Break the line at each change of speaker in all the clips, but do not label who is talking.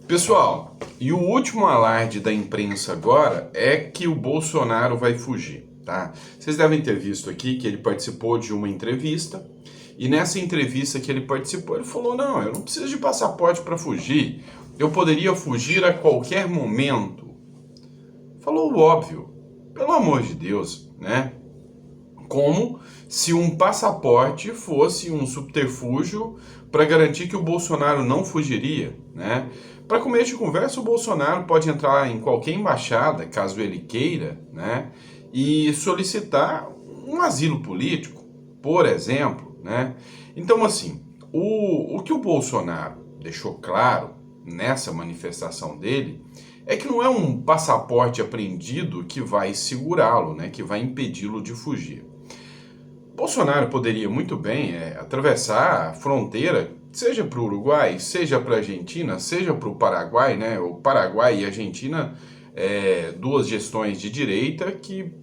Pessoal, e o último alarde da imprensa agora é que o Bolsonaro vai fugir, tá? Vocês devem ter visto aqui que ele participou de uma entrevista e nessa entrevista que ele participou, ele falou: não, eu não preciso de passaporte para fugir, eu poderia fugir a qualquer momento. Falou o óbvio, pelo amor de Deus, né? Como se um passaporte fosse um subterfúgio para garantir que o Bolsonaro não fugiria, né? Para começo de conversa, o Bolsonaro pode entrar em qualquer embaixada, caso ele queira, né? E solicitar um asilo político, por exemplo, né? Então, assim, o que o Bolsonaro deixou claro nessa manifestação dele é que não é um passaporte apreendido que vai segurá-lo, né? Que vai impedi-lo de fugir. Bolsonaro poderia muito bem atravessar a fronteira, seja para o Uruguai, seja para a Argentina, seja para o Paraguai, né? O Paraguai e a Argentina, duas gestões de direita que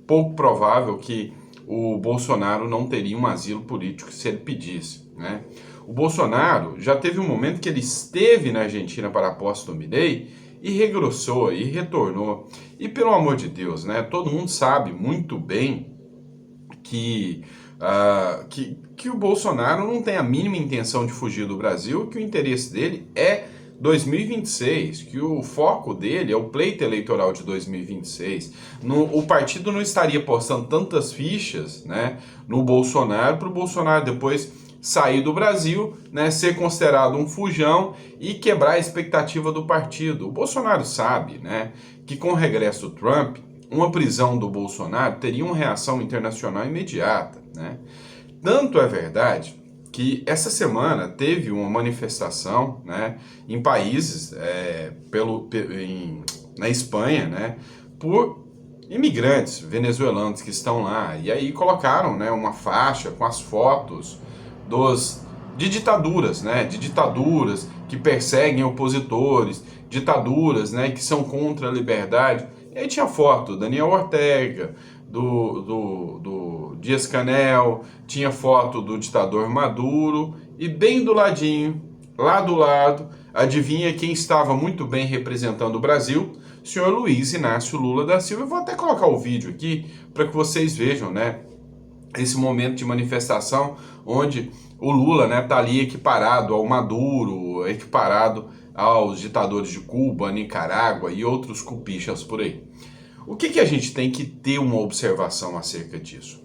pouco provável que o Bolsonaro não teria um asilo político se ele pedisse, né? O Bolsonaro já teve um momento que ele esteve na Argentina para a posse do Milei e regressou e retornou. E pelo amor de Deus, né? Todo mundo sabe muito bem que o Bolsonaro não tem a mínima intenção de fugir do Brasil, que o interesse dele é 2026, que o foco dele é o pleito eleitoral de 2026. O partido não estaria postando tantas fichas, né, no Bolsonaro para o Bolsonaro depois sair do Brasil, né, ser considerado um fujão e quebrar a expectativa do partido. O Bolsonaro sabe, né, que com o regresso do Trump, uma prisão do Bolsonaro teria uma reação internacional imediata, né? Tanto é verdade que essa semana teve uma manifestação, né, em países, na Espanha, né, por imigrantes venezuelanos que estão lá. E aí colocaram, né, uma faixa com as fotos de ditaduras, né, de ditaduras que perseguem opositores, ditaduras, né, que são contra a liberdade. E aí tinha foto do Daniel Ortega, do Dias-Canel, tinha foto do ditador Maduro, e bem do ladinho, lá do lado, adivinha quem estava muito bem representando o Brasil? O senhor Luiz Inácio Lula da Silva. Eu vou até colocar o vídeo aqui para que vocês vejam, né, esse momento de manifestação onde o Lula, né, tá ali equiparado ao Maduro, equiparado aos ditadores de Cuba, Nicarágua e outros cupichas por aí. O que a gente tem que ter uma observação acerca disso?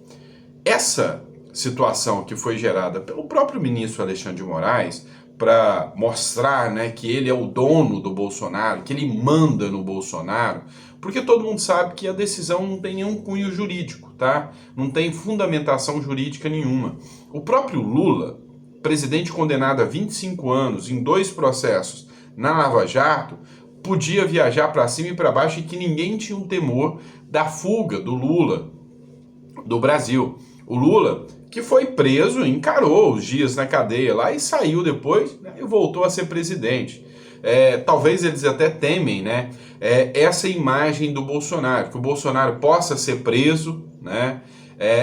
Essa situação que foi gerada pelo próprio ministro Alexandre de Moraes para mostrar, né, que ele é o dono do Bolsonaro, que ele manda no Bolsonaro, porque todo mundo sabe que a decisão não tem nenhum cunho jurídico, tá? Não tem fundamentação jurídica nenhuma. O próprio Lula, presidente condenado a 25 anos em 2 processos na Lava Jato, podia viajar para cima e para baixo e que ninguém tinha um temor da fuga do Lula do Brasil. O Lula, que foi preso, encarou os dias na cadeia lá e saiu depois, né, e voltou a ser presidente. Talvez eles até temem, né, essa imagem do Bolsonaro, que o Bolsonaro possa ser preso, né,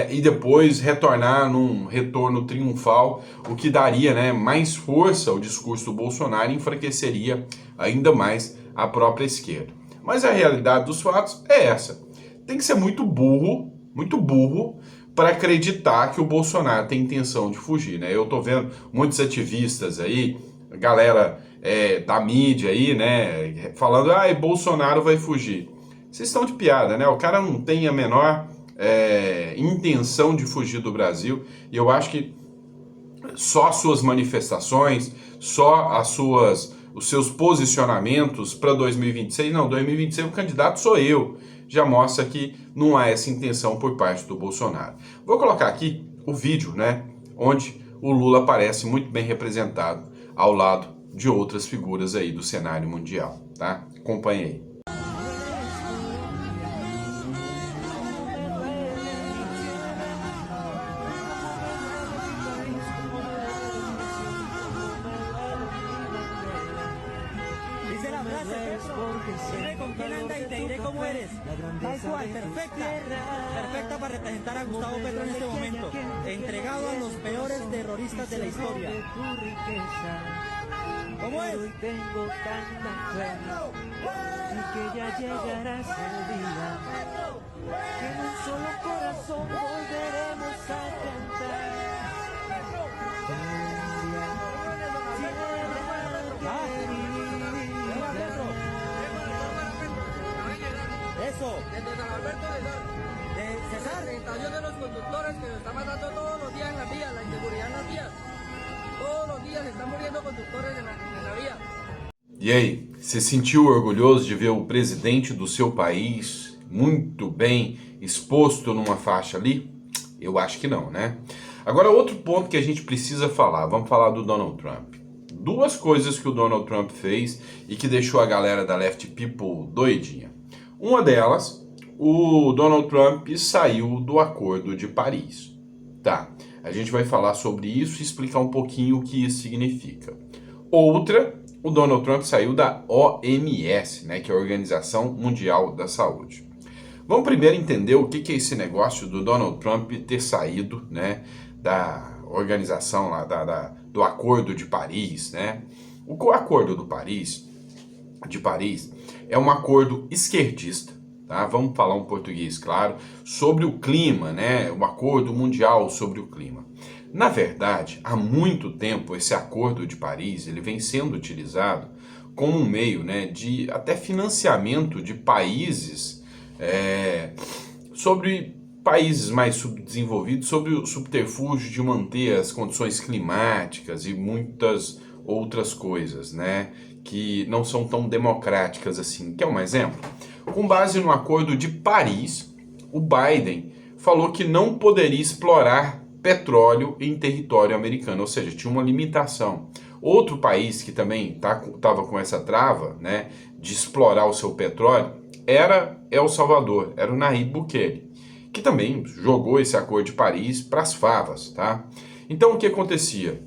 e depois retornar num retorno triunfal, o que daria, né, mais força ao discurso do Bolsonaro e enfraqueceria ainda mais a própria esquerda. Mas a realidade dos fatos é essa. Tem que ser muito burro para acreditar que o Bolsonaro tem intenção de fugir, né? Eu tô vendo muitos ativistas aí, galera da mídia aí, né, falando: Bolsonaro vai fugir. Vocês estão de piada, né? O cara não tem a menor intenção de fugir do Brasil, e eu acho que só as suas manifestações, só os seus posicionamentos para 2026, não, 2026 o candidato sou eu, já mostra que não há essa intenção por parte do Bolsonaro. Vou colocar aqui o vídeo, né, onde o Lula aparece muito bem representado ao lado de outras figuras aí do cenário mundial, tá? Acompanhe aí.
Dice la frase, Petro, dime con quién anda y te diré cómo eres. Tal cual, perfecta. Perfecta para representar a Gustavo Petro en este momento. Entregado a los peores terroristas de la historia. ¿Cómo es?
Y tengo tanta fe de que ya llegará ese día, que en un solo corazón volveremos a cantar.
Eso.
Desde San Alberto
De César.
la estación de los conductores que nos está matando todos los días en las vías, la inseguridad en las vías. Todos los días están muriendo conductores en la vía.
E aí, se sentiu orgulhoso de ver o presidente do seu país muito bem exposto numa faixa ali? Eu acho que não, né? Agora, outro ponto que a gente precisa falar, vamos falar do Donald Trump. Duas coisas que o Donald Trump fez e que deixou a galera da Left People doidinha. Uma delas, o Donald Trump saiu do Acordo de Paris. Tá, a gente vai falar sobre isso e explicar um pouquinho o que isso significa. Outra, o Donald Trump saiu da OMS, né, que é a Organização Mundial da Saúde. Vamos primeiro entender o que é esse negócio do Donald Trump ter saído, né, da organização lá, do Acordo de Paris, né? O Acordo de Paris é um acordo esquerdista, tá? Vamos falar um português, claro, sobre o clima, né? O Acordo Mundial sobre o Clima. Na verdade, há muito tempo esse Acordo de Paris ele vem sendo utilizado como um meio, né, de até financiamento de países sobre países mais subdesenvolvidos, sobre o subterfúgio de manter as condições climáticas e muitas outras coisas, né, que não são tão democráticas assim. Quer um exemplo? Com base no Acordo de Paris, o Biden falou que não poderia explorar petróleo em território americano, ou seja, tinha uma limitação. Outro país que também estava com essa trava, né, de explorar o seu petróleo era El Salvador, era o Nayib Bukele, que também jogou esse Acordo de Paris para as favas, tá? Então o que acontecia?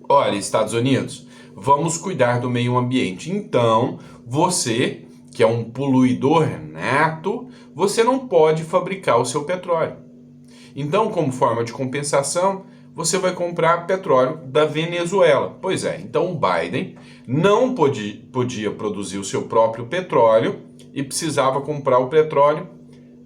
Olha, Estados Unidos, vamos cuidar do meio ambiente. Então, você, que é um poluidor nato, você não pode fabricar o seu petróleo. Então, como forma de compensação, você vai comprar petróleo da Venezuela. Pois é, então o Biden não podia produzir o seu próprio petróleo e precisava comprar o petróleo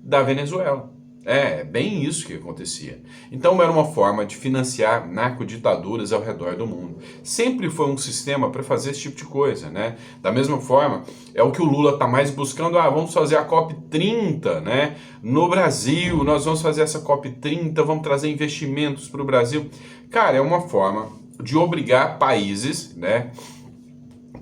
da Venezuela. É bem isso que acontecia. Então era uma forma de financiar narcoditaduras ao redor do mundo. Sempre foi um sistema para fazer esse tipo de coisa, né? Da mesma forma, é o que o Lula está mais buscando. Vamos fazer a COP30, né? No Brasil, nós vamos fazer essa COP30, vamos trazer investimentos para o Brasil. Cara, é uma forma de obrigar países, né,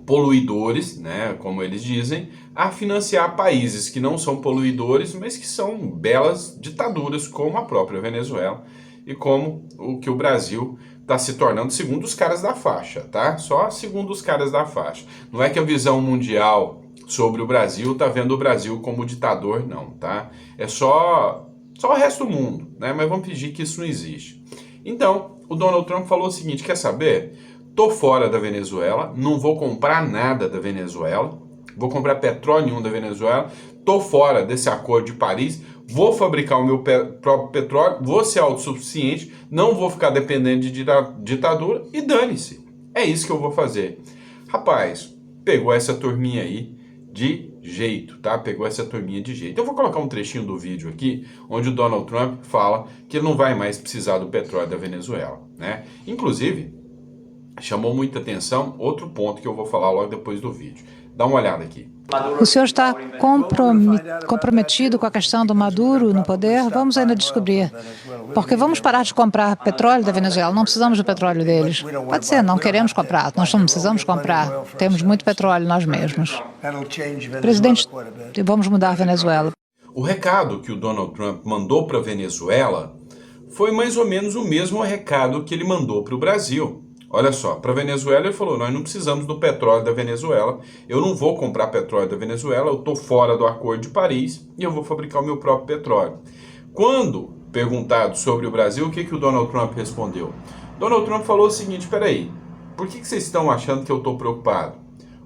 poluidores, né, como eles dizem, a financiar países que não são poluidores, mas que são belas ditaduras, como a própria Venezuela e como o que o Brasil está se tornando, segundo os caras da faixa, tá? Só segundo os caras da faixa. Não é que a visão mundial sobre o Brasil está vendo o Brasil como ditador, não, tá? É só o resto do mundo, né? Mas vamos fingir que isso não existe. Então, o Donald Trump falou o seguinte, quer saber? Tô fora da Venezuela, não vou comprar nada da Venezuela, vou comprar petróleo nenhum da Venezuela, tô fora desse Acordo de Paris, vou fabricar o meu próprio petróleo, vou ser autossuficiente, não vou ficar dependente de ditadura e dane-se. É isso que eu vou fazer. Rapaz, pegou essa turminha aí de jeito, tá? Pegou essa turminha de jeito. Eu vou colocar um trechinho do vídeo aqui, onde o Donald Trump fala que ele não vai mais precisar do petróleo da Venezuela, né? Inclusive, chamou muita atenção outro ponto que eu vou falar logo depois do vídeo. Dá uma olhada aqui.
O senhor está comprometido com a questão do Maduro no poder? Vamos ainda descobrir. Porque vamos parar de comprar petróleo da Venezuela. Não precisamos do petróleo deles. Pode ser, não queremos comprar. Nós não precisamos comprar. Temos muito petróleo nós mesmos. Presidente, vamos mudar a Venezuela.
O recado que o Donald Trump mandou para a Venezuela foi mais ou menos o mesmo recado que ele mandou para o Brasil. Olha só, para a Venezuela ele falou, nós não precisamos do petróleo da Venezuela, eu não vou comprar petróleo da Venezuela, eu estou fora do Acordo de Paris e eu vou fabricar o meu próprio petróleo. Quando perguntado sobre o Brasil, o que o Donald Trump respondeu? Donald Trump falou o seguinte, espera aí, por que vocês estão achando que eu estou preocupado?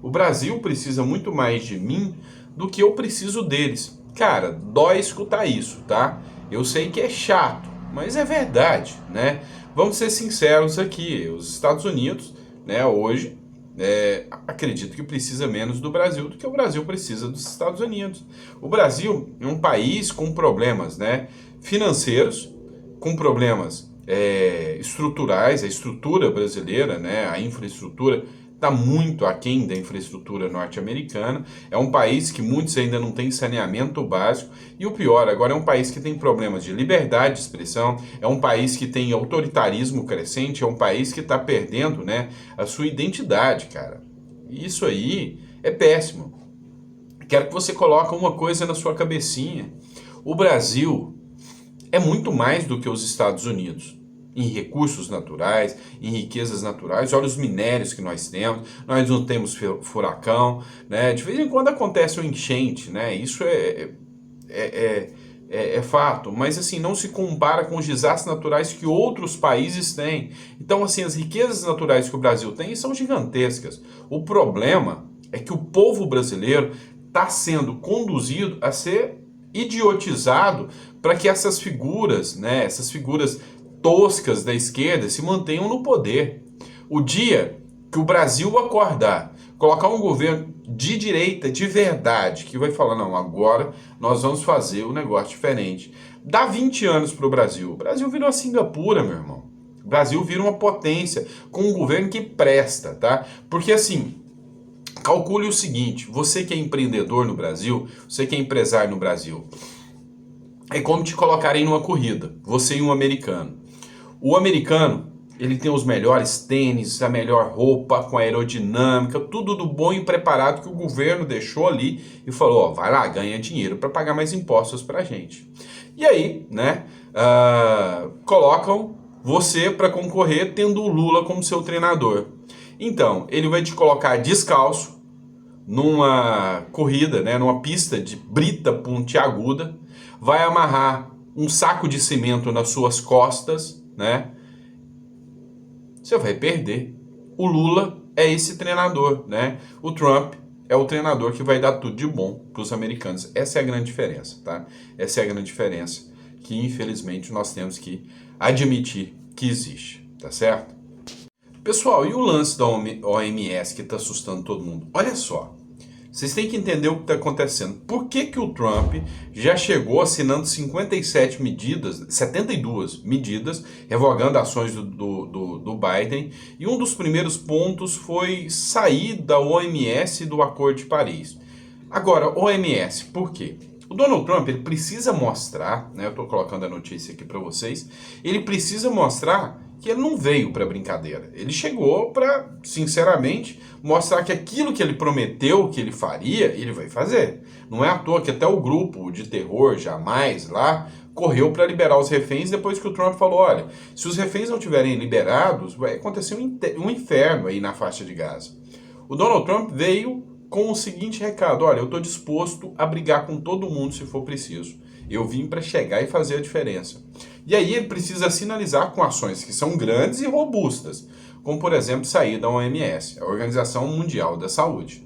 O Brasil precisa muito mais de mim do que eu preciso deles. Cara, dói escutar isso, tá? Eu sei que é chato, mas é verdade, né? Vamos ser sinceros aqui, os Estados Unidos, né, hoje, acredito que precisa menos do Brasil do que o Brasil precisa dos Estados Unidos. O Brasil é um país com problemas, né, financeiros, com problemas estruturais. A estrutura brasileira, né, a infraestrutura, está muito aquém da infraestrutura norte-americana. É um país que muitos ainda não têm saneamento básico. E o pior, agora é um país que tem problemas de liberdade de expressão, é um país que tem autoritarismo crescente, é um país que está perdendo, né, a sua identidade, cara. E isso aí é péssimo. Quero que você coloque uma coisa na sua cabecinha. O Brasil é muito mais do que os Estados Unidos em recursos naturais, em riquezas naturais. Olha os minérios que nós não temos furacão, né? De vez em quando acontece um enchente, né? Isso é fato, mas assim, não se compara com os desastres naturais que outros países têm. Então, assim, as riquezas naturais que o Brasil tem são gigantescas. O problema é que o povo brasileiro está sendo conduzido a ser idiotizado para que essas figuras, né, essas figuras toscas da esquerda se mantenham no poder. O dia que o Brasil acordar, colocar um governo de direita, de verdade, que vai falar, não, agora nós vamos fazer um negócio diferente. Dá 20 anos para o Brasil. O Brasil virou a Singapura, meu irmão. O Brasil vira uma potência com um governo que presta, tá? Porque assim, calcule o seguinte, você que é empreendedor no Brasil, você que é empresário no Brasil, é como te colocarem numa corrida, você e um americano. O americano, ele tem os melhores tênis, a melhor roupa, com aerodinâmica, tudo do bom e preparado que o governo deixou ali e falou, ó, vai lá, ganha dinheiro para pagar mais impostos pra gente. E aí, né, colocam você para concorrer tendo o Lula como seu treinador. Então, ele vai te colocar descalço numa corrida, né, numa pista de brita pontiaguda, vai amarrar um saco de cimento nas suas costas, né? Você vai perder. O Lula é esse treinador, né? O Trump é o treinador que vai dar tudo de bom para os americanos. Essa é a grande diferença, tá? Essa é a grande diferença que, infelizmente, nós temos que admitir que existe, tá certo? Pessoal, e o lance da OMS que está assustando todo mundo? Olha só, vocês têm que entender o que está acontecendo. Por que que o Trump já chegou assinando 72 medidas, revogando ações do Biden, e um dos primeiros pontos foi sair da OMS e do Acordo de Paris. Agora, OMS, por quê? O Donald Trump, ele precisa mostrar, né, eu estou colocando a notícia aqui para vocês, ele precisa mostrar que ele não veio para brincadeira. Ele chegou para, sinceramente, mostrar que aquilo que ele prometeu que ele faria, ele vai fazer. Não é à toa que até o grupo de terror, Jamais, lá, correu para liberar os reféns depois que o Trump falou, olha, se os reféns não tiverem liberados, vai acontecer um inferno aí na faixa de Gaza. O Donald Trump veio com o seguinte recado, olha, eu estou disposto a brigar com todo mundo se for preciso. Eu vim para chegar e fazer a diferença. E aí ele precisa sinalizar com ações que são grandes e robustas, como, por exemplo, sair da OMS, a Organização Mundial da Saúde.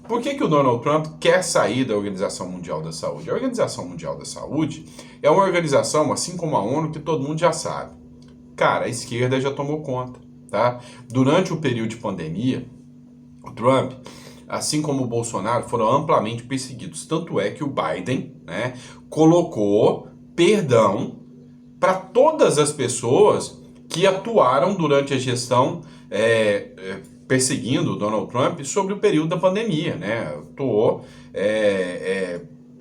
Por que que o Donald Trump quer sair da Organização Mundial da Saúde? A Organização Mundial da Saúde é uma organização, assim como a ONU, que todo mundo já sabe. Cara, a esquerda já tomou conta, tá? Durante o período de pandemia, o Trump, assim como o Bolsonaro, foram amplamente perseguidos. Tanto é que o Biden, né, colocou perdão para todas as pessoas que atuaram durante a gestão perseguindo o Donald Trump sobre o período da pandemia, né?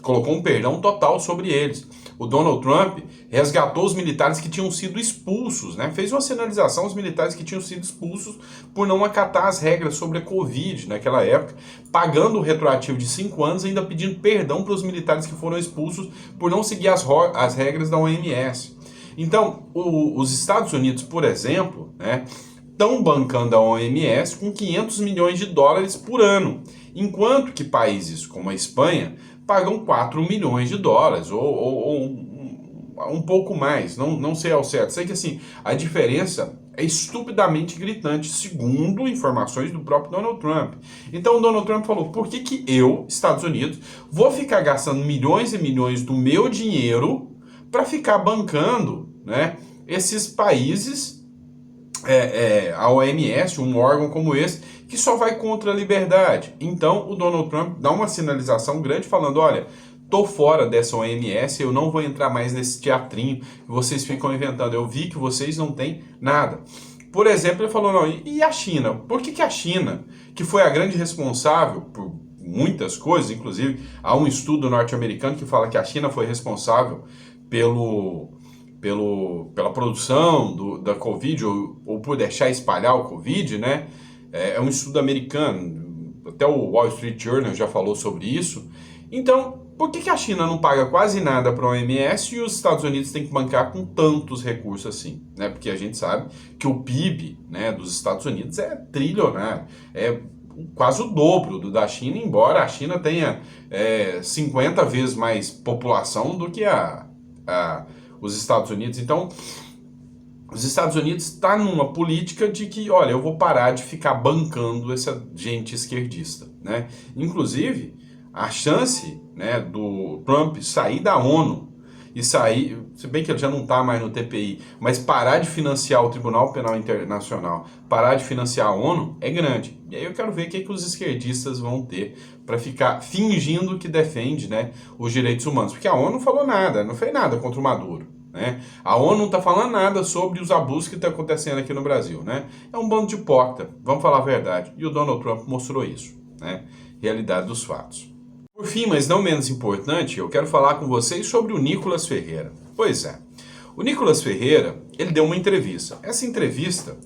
Colocou um perdão total sobre eles. O Donald Trump resgatou os militares que tinham sido expulsos, né? Fez uma sinalização aos militares que tinham sido expulsos por não acatar as regras sobre a Covid naquela época, pagando o retroativo de 5 anos e ainda pedindo perdão para os militares que foram expulsos por não seguir as regras da OMS. Então, os Estados Unidos, por exemplo, né, estão bancando a OMS com 500 milhões de dólares por ano, enquanto que países como a Espanha pagam 4 milhões de dólares, ou um pouco mais, não sei ao certo. Sei que assim, a diferença é estupidamente gritante, segundo informações do próprio Donald Trump. Então o Donald Trump falou, por que que eu, Estados Unidos, vou ficar gastando milhões e milhões do meu dinheiro para ficar bancando, né, esses países, a OMS, um órgão como esse, que só vai contra a liberdade. Então o Donald Trump dá uma sinalização grande falando, olha, tô fora dessa OMS, eu não vou entrar mais nesse teatrinho que vocês ficam inventando, eu vi que vocês não têm nada. Por exemplo, ele falou, não, e a China? Por que a China, que foi a grande responsável por muitas coisas, inclusive há um estudo norte-americano que fala que a China foi responsável pela produção da Covid, ou por deixar espalhar o Covid, né? É um estudo americano, até o Wall Street Journal já falou sobre isso. Então, por que a China não paga quase nada para a OMS e os Estados Unidos têm que bancar com tantos recursos assim? Né? Porque a gente sabe que o PIB, né, dos Estados Unidos é trilionário, é quase o dobro do da China, embora a China tenha 50 vezes mais população do que os Estados Unidos. Então, os Estados Unidos estão numa política de que, olha, eu vou parar de ficar bancando essa gente esquerdista, né? Inclusive, a chance, né, do Trump sair da ONU e sair, se bem que ele já não está mais no TPI, mas parar de financiar o Tribunal Penal Internacional, parar de financiar a ONU, é grande. E aí eu quero ver o que os esquerdistas vão ter para ficar fingindo que defende, né, os direitos humanos. Porque a ONU não falou nada, não fez nada contra o Maduro. Né? A ONU não está falando nada sobre os abusos que estão acontecendo aqui no Brasil. Né? É um bando de hipócrita, vamos falar a verdade. E o Donald Trump mostrou isso. Né? Realidade dos fatos. Por fim, mas não menos importante, eu quero falar com vocês sobre o Nicolas Ferreira. Pois é, o Nicolas Ferreira, ele deu uma entrevista. Essa entrevista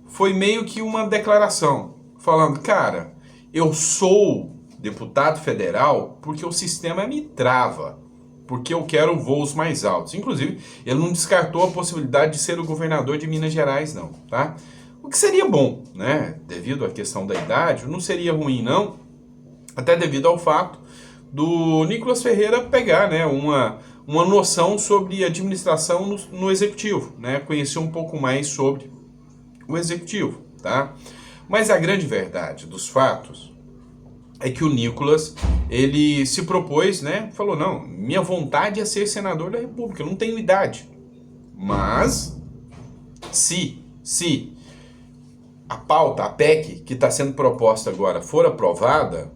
foi meio que uma declaração, falando, cara, eu sou deputado federal porque o sistema me trava, porque eu quero voos mais altos. Inclusive, ele não descartou a possibilidade de ser o governador de Minas Gerais, não, tá? O que seria bom, né? Devido à questão da idade, não seria ruim, não, até devido ao fato do Nicolas Ferreira pegar, né, uma noção sobre administração no executivo, né, conhecer um pouco mais sobre o executivo, tá? Mas a grande verdade dos fatos é que o Nicolas, ele se propôs, né, falou, não, minha vontade é ser senador da República, eu não tenho idade, mas se a pauta, a PEC que está sendo proposta agora for aprovada,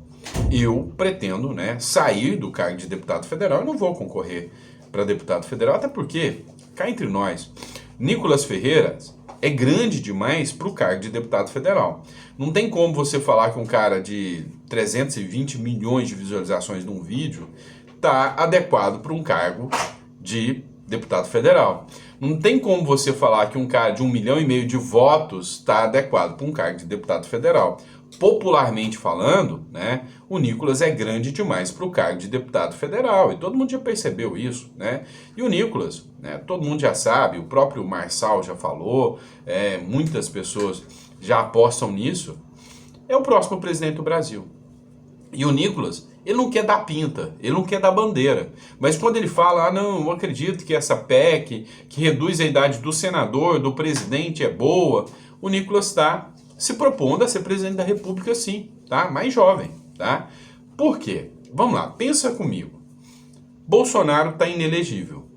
eu pretendo, né, sair do cargo de deputado federal. Eu não vou concorrer para deputado federal, até porque, cá entre nós, Nicolas Ferreira é grande demais para o cargo de deputado federal. Não tem como você falar que um cara de 320 milhões de visualizações num vídeo está adequado para um cargo de deputado federal. Não tem como você falar que um cara de 1,5 milhão de votos está adequado para um cargo de deputado federal. Popularmente falando, né, o Nicolas é grande demais para o cargo de deputado federal, e todo mundo já percebeu isso, né? E o Nicolas, né, todo mundo já sabe, o próprio Marçal já falou, muitas pessoas já apostam nisso, é o próximo presidente do Brasil. E o Nicolas, ele não quer dar pinta, ele não quer dar bandeira, mas quando ele fala, não, eu acredito que essa PEC, que reduz a idade do senador, do presidente, é boa, o Nicolas está se propondo a ser presidente da República, sim, tá? Mais jovem, tá? Por quê? Vamos lá, pensa comigo. Bolsonaro está inelegível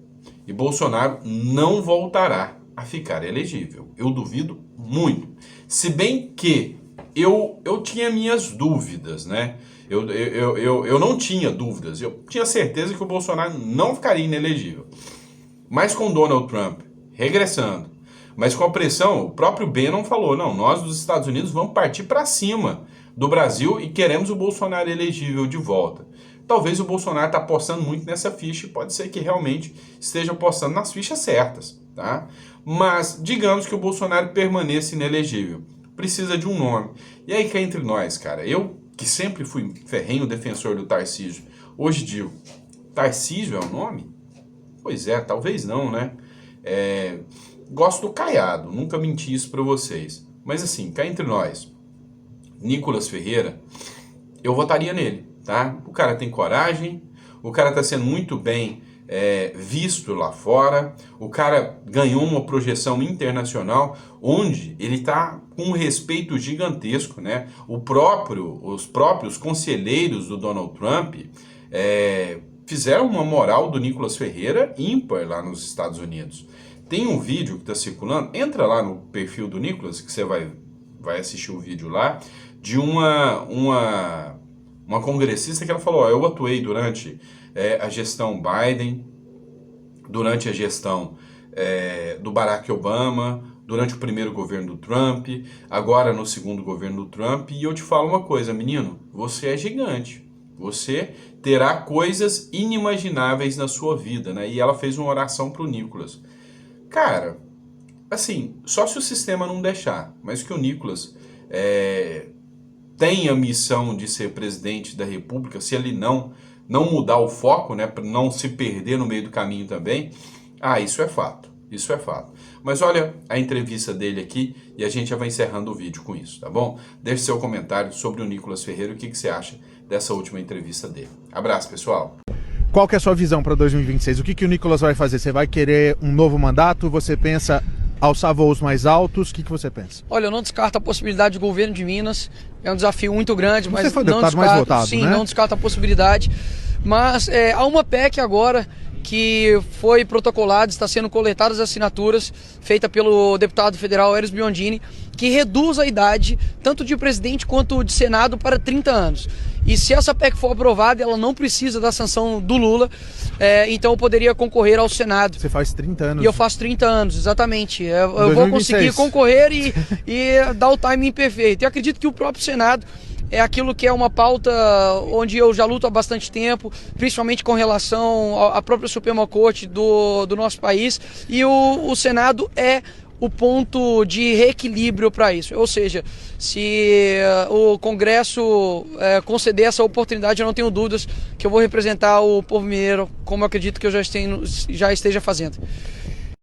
e Bolsonaro não voltará a ficar elegível. Eu duvido muito. Se bem que eu tinha minhas dúvidas, né? Eu não tinha dúvidas. Eu tinha certeza que o Bolsonaro não ficaria inelegível. Mas com Donald Trump regressando, mas com a pressão, o próprio Bannon falou, não, nós dos Estados Unidos vamos partir para cima do Brasil e queremos o Bolsonaro elegível de volta. Talvez o Bolsonaro está apostando muito nessa ficha e pode ser que realmente esteja apostando nas fichas certas, tá? Mas digamos que o Bolsonaro permaneça inelegível. Precisa de um nome. E aí cá entre nós, cara, eu que sempre fui ferrenho defensor do Tarcísio, hoje digo, Tarcísio é o nome? Pois é, talvez não, né? Gosto do Caiado, nunca menti isso para vocês. Mas assim, cá entre nós, Nicolas Ferreira, eu votaria nele, tá? O cara tem coragem, o cara tá sendo muito bem visto lá fora, o cara ganhou uma projeção internacional, onde ele tá com um respeito gigantesco, né? Os próprios conselheiros do Donald Trump fizeram uma moral do Nicolas Ferreira ímpar lá nos Estados Unidos. Tem um vídeo que está circulando, entra lá no perfil do Nicolas, que você vai assistir o vídeo lá. de uma congressista que ela falou, eu atuei durante a gestão Biden, durante a gestão do Barack Obama, durante o primeiro governo do Trump, agora no segundo governo do Trump, e eu te falo uma coisa, menino, você é gigante, você terá coisas inimagináveis na sua vida, né? E ela fez uma oração pro Nicolas. Cara, assim, só se o sistema não deixar, mas que o Nicolas tem a missão de ser presidente da República, se ele não mudar o foco, né, para não se perder no meio do caminho também, isso é fato. Isso é fato. Mas olha a entrevista dele aqui e a gente já vai encerrando o vídeo com isso, tá bom? Deixe seu comentário sobre o Nicolas Ferreira, o que você acha dessa última entrevista dele. Abraço, pessoal.
Qual que é a sua visão para 2026? O que o Nicolas vai fazer? Você vai querer um novo mandato? Você pensa alçar voos mais altos? O que você pensa?
Olha, eu não descarto a possibilidade de governo de Minas. É um desafio muito grande, mas
você foi o
não
deputado
descarto,
mais votado,
sim,
né?
não descarto a possibilidade. Mas há uma PEC agora que foi protocolada, está sendo coletadas as assinaturas, feita pelo deputado federal Eros Biondini, que reduz a idade tanto de presidente quanto de Senado para 30 anos. E se essa PEC for aprovada, ela não precisa da sanção do Lula, então eu poderia concorrer ao Senado.
Você faz 30 anos.
E eu faço 30 anos, exatamente. Eu
2026.
vou conseguir concorrer e dar o timing perfeito. E acredito que o próprio Senado é aquilo que é uma pauta onde eu já luto há bastante tempo, principalmente com relação à própria Suprema Corte do nosso país, e o Senado é o ponto de reequilíbrio para isso. Ou seja, se o Congresso conceder essa oportunidade, eu não tenho dúvidas que eu vou representar o povo mineiro, como eu acredito que eu já esteja fazendo.